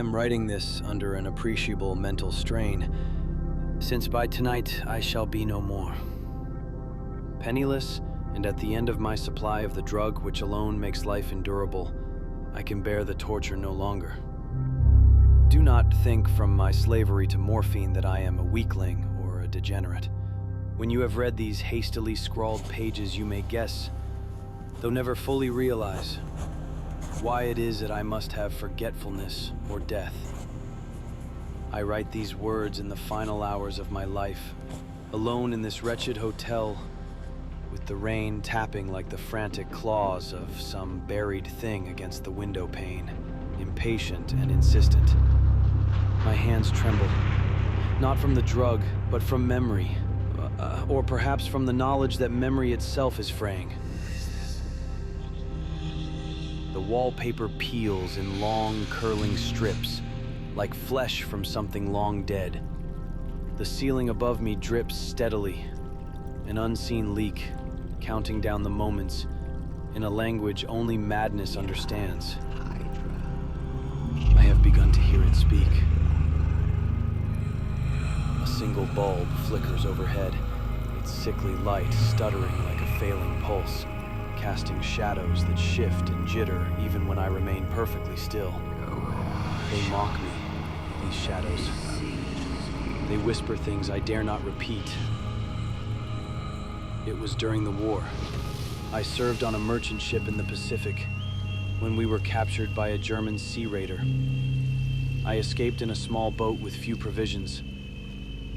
am writing this under an appreciable mental strain, since by tonight I shall be no more. Penniless, and at the end of my supply of the drug which alone makes life endurable, I can bear the torture no longer. Do not think from my slavery to morphine that I am a weakling or a degenerate. When you have read these hastily scrawled pages, you may guess, though never fully realize, why it is that I must have forgetfulness or death. I write these words in the final hours of my life, alone in this wretched hotel, with the rain tapping like the frantic claws of some buried thing against the window pane, impatient and insistent. My hands tremble, not from the drug, but from memory, or perhaps from the knowledge that memory itself is fraying. The wallpaper peels in long, curling strips, like flesh from something long dead. The ceiling above me drips steadily, an unseen leak, counting down the moments in a language only madness understands. I have begun to hear it speak. A single bulb flickers overhead, its sickly light stuttering like a failing pulse, casting shadows that shift and jitter even when I remain perfectly still. They mock me, these shadows. They whisper things I dare not repeat. It was during the war. I served on a merchant ship in the Pacific when we were captured by a German sea raider. I escaped in a small boat with few provisions,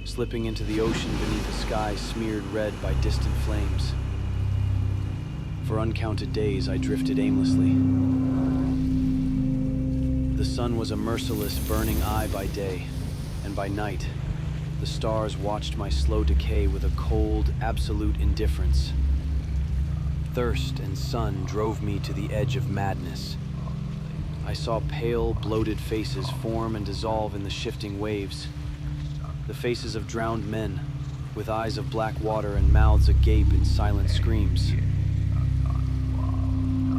slipping into the ocean beneath a sky smeared red by distant flames. For uncounted days, I drifted aimlessly. The sun was a merciless, burning eye by day, and by night, the stars watched my slow decay with a cold, absolute indifference. Thirst and sun drove me to the edge of madness. I saw pale, bloated faces form and dissolve in the shifting waves. The faces of drowned men, with eyes of black water and mouths agape in silent screams.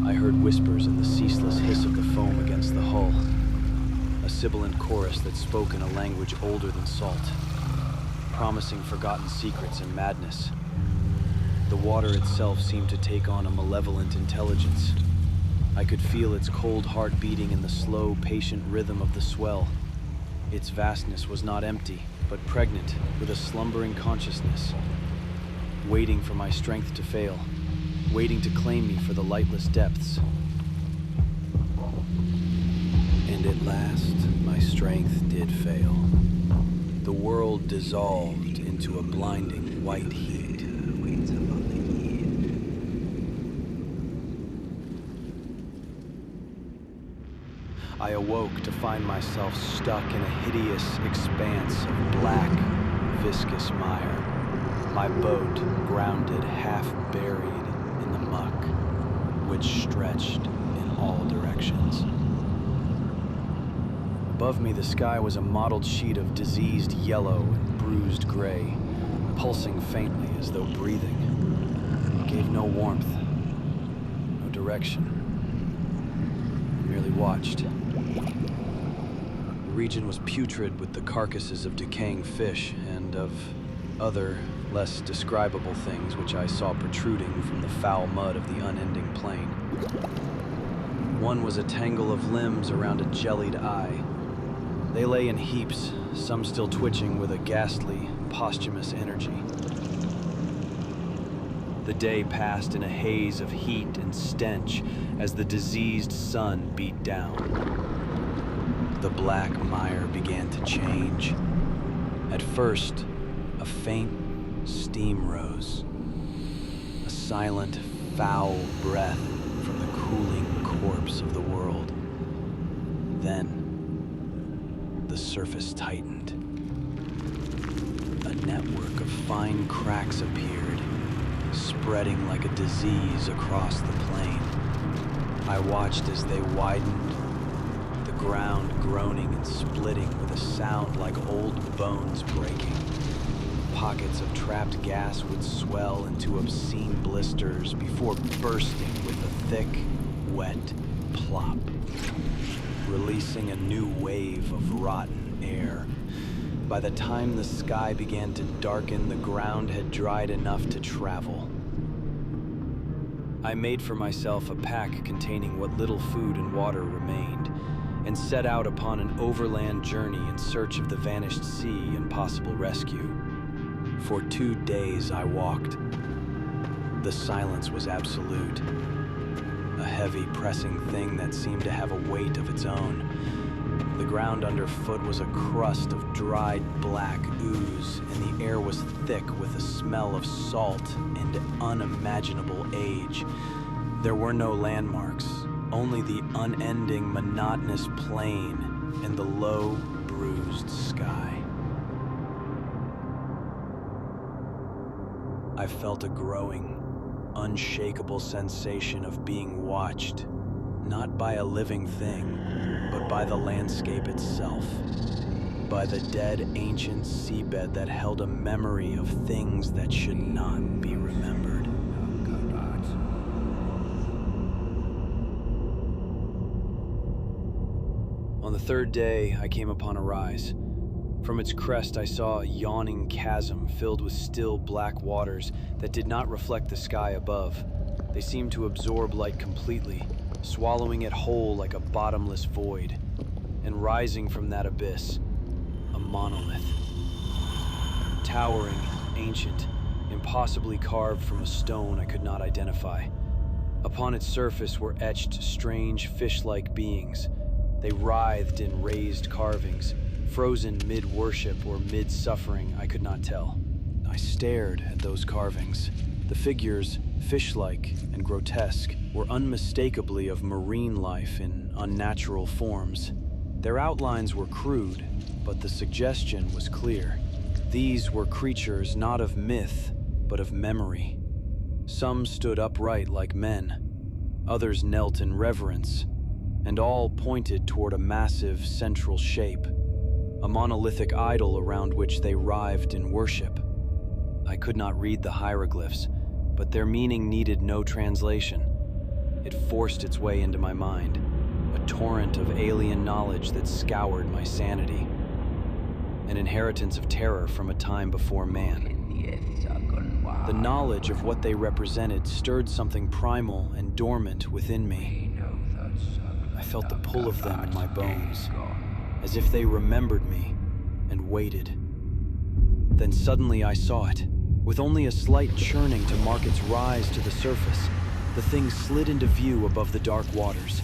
I heard whispers in the ceaseless hiss of the foam against the hull, a sibilant chorus that spoke in a language older than salt, promising forgotten secrets and madness. The water itself seemed to take on a malevolent intelligence. I could feel its cold heart beating in the slow, patient rhythm of the swell. Its vastness was not empty, but pregnant with a slumbering consciousness, waiting for my strength to fail, waiting to claim me for the lightless depths. And at last, my strength did fail. The world dissolved into a blinding white heat. I awoke to find myself stuck in a hideous expanse of black, viscous mire, my boat grounded, half buried in the muck, which stretched in all directions. Above me, the sky was a mottled sheet of diseased yellow and bruised gray, pulsing faintly as though breathing. It gave no warmth, no direction. I merely watched. The region was putrid with the carcasses of decaying fish and of other, less describable things which I saw protruding from the foul mud of the unending plain. One was a tangle of limbs around a jellied eye. They lay in heaps, some still twitching with a ghastly, posthumous energy. The day passed in a haze of heat and stench as the diseased sun beat down. The black mire began to change. At first, a faint steam rose, a silent, foul breath from the cooling corpse of the world. Then, the surface tightened. A network of fine cracks appeared, spreading like a disease across the plain. I watched as they widened, the ground groaning and splitting with a sound like old bones breaking. Pockets of trapped gas would swell into obscene blisters before bursting with a thick, wet plop. releasing a new wave of rotten air. By the time the sky began to darken, the ground had dried enough to travel. I made for myself a pack containing what little food and water remained, and set out upon an overland journey in search of the vanished sea and possible rescue. For 2 days I walked. The silence was absolute, a heavy, pressing thing that seemed to have a weight of its own. The ground underfoot was a crust of dried black ooze, and the air was thick with a smell of salt and unimaginable age. There were no landmarks, only the unending, monotonous plain and the low, bruised sky. I felt a growing, unshakable sensation of being watched, not by a living thing, but by the landscape itself, by the dead ancient seabed that held a memory of things that should not be remembered. On the 3rd day, I came upon a rise. From its crest, I saw a yawning chasm filled with still black waters that did not reflect the sky above. They seemed to absorb light completely, swallowing it whole like a bottomless void. And rising from that abyss, a monolith. Towering, ancient, impossibly carved from a stone I could not identify. Upon its surface were etched strange fish-like beings. They writhed in raised carvings, frozen mid-worship or mid-suffering, I could not tell. I stared at those carvings. The figures, fish-like and grotesque, were unmistakably of marine life in unnatural forms. Their outlines were crude, but the suggestion was clear. These were creatures not of myth, but of memory. Some stood upright like men, others knelt in reverence, and all pointed toward a massive central shape, a monolithic idol around which they writhed in worship. I could not read the hieroglyphs, but their meaning needed no translation. It forced its way into my mind, a torrent of alien knowledge that scoured my sanity, an inheritance of terror from a time before man. The knowledge of what they represented stirred something primal and dormant within me. I felt the pull of them in my bones, as if they remembered me and waited. Then suddenly I saw it. With only a slight churning to mark its rise to the surface, the thing slid into view above the dark waters.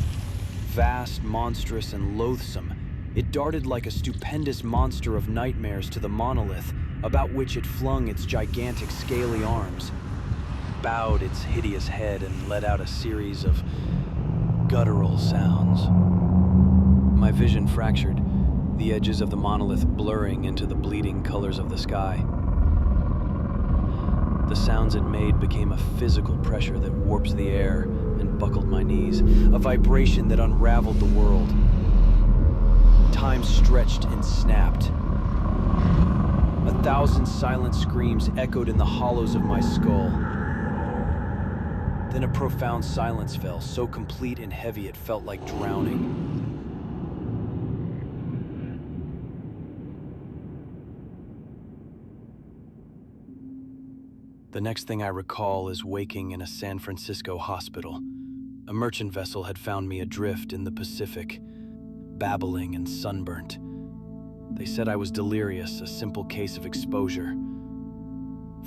Vast, monstrous, and loathsome, it darted like a stupendous monster of nightmares to the monolith about which it flung its gigantic scaly arms, bowed its hideous head, and let out a series of guttural sounds. My vision fractured, the edges of the monolith blurring into the bleeding colors of the sky. The sounds it made became a physical pressure that warped the air and buckled my knees, a vibration that unraveled the world. Time stretched and snapped. 1,000 silent screams echoed in the hollows of my skull. Then a profound silence fell, so complete and heavy it felt like drowning. The next thing I recall is waking in a San Francisco hospital. A merchant vessel had found me adrift in the Pacific, babbling and sunburnt. They said I was delirious, a simple case of exposure.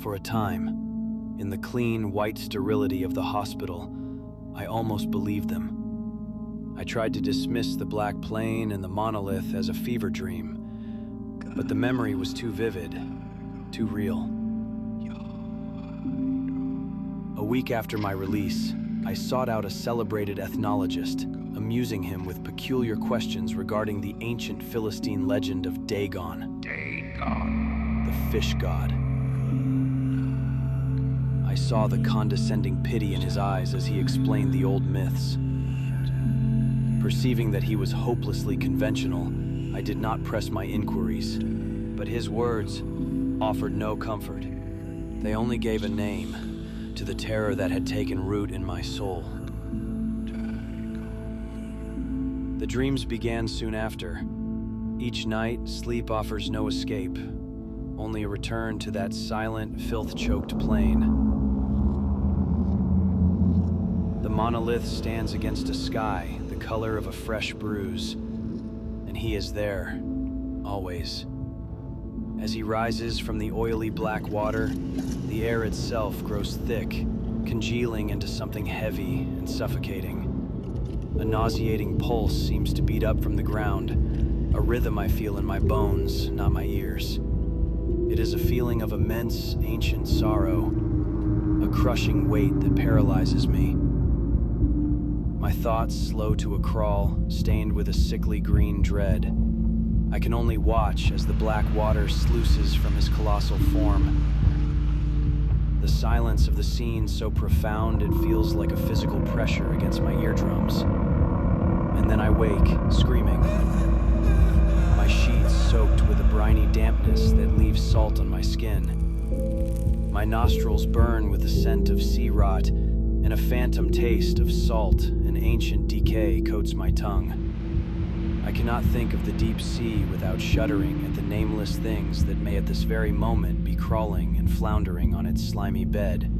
For a time, in the clean, white sterility of the hospital, I almost believed them. I tried to dismiss the black plane and the monolith as a fever dream, but the memory was too vivid, too real. A week after my release, I sought out a celebrated ethnologist, amusing him with peculiar questions regarding the ancient Philistine legend of Dagon, the fish god. I saw the condescending pity in his eyes as he explained the old myths. Perceiving that he was hopelessly conventional, I did not press my inquiries, but his words offered no comfort. They only gave a name to the terror that had taken root in my soul. The dreams began soon after. Each night, sleep offers no escape, only a return to that silent, filth-choked plain. The monolith stands against a sky the color of a fresh bruise, and he is there, always. As he rises from the oily black water, the air itself grows thick, congealing into something heavy and suffocating. A nauseating pulse seems to beat up from the ground, a rhythm I feel in my bones, not my ears. It is a feeling of immense, ancient sorrow, a crushing weight that paralyzes me. My thoughts slow to a crawl, stained with a sickly green dread. I can only watch as the black water sluices from his colossal form. The silence of the scene so profound it feels like a physical pressure against my eardrums. And then I wake, screaming. My sheets soaked with a briny dampness that leaves salt on my skin. My nostrils burn with the scent of sea rot, and a phantom taste of salt and ancient decay coats my tongue. I cannot think of the deep sea without shuddering at the nameless things that may at this very moment be crawling and floundering on its slimy bed.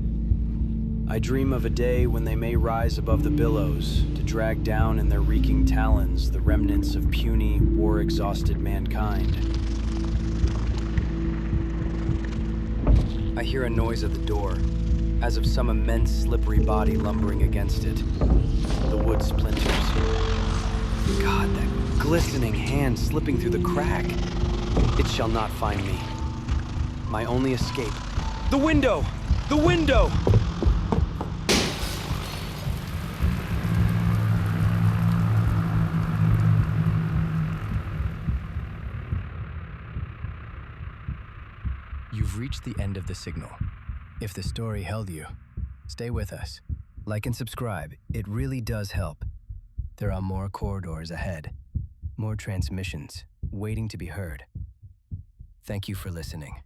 I dream of a day when they may rise above the billows to drag down in their reeking talons the remnants of puny, war-exhausted mankind. I hear a noise at the door, as of some immense slippery body lumbering against it. The wood splinters. God, that glistening hand slipping through the crack. It shall not find me. My only escape. The window! The window! You've reached the end of the signal. If the story held you, stay with us. Like and subscribe, it really does help. There are more corridors ahead, more transmissions waiting to be heard. Thank you for listening.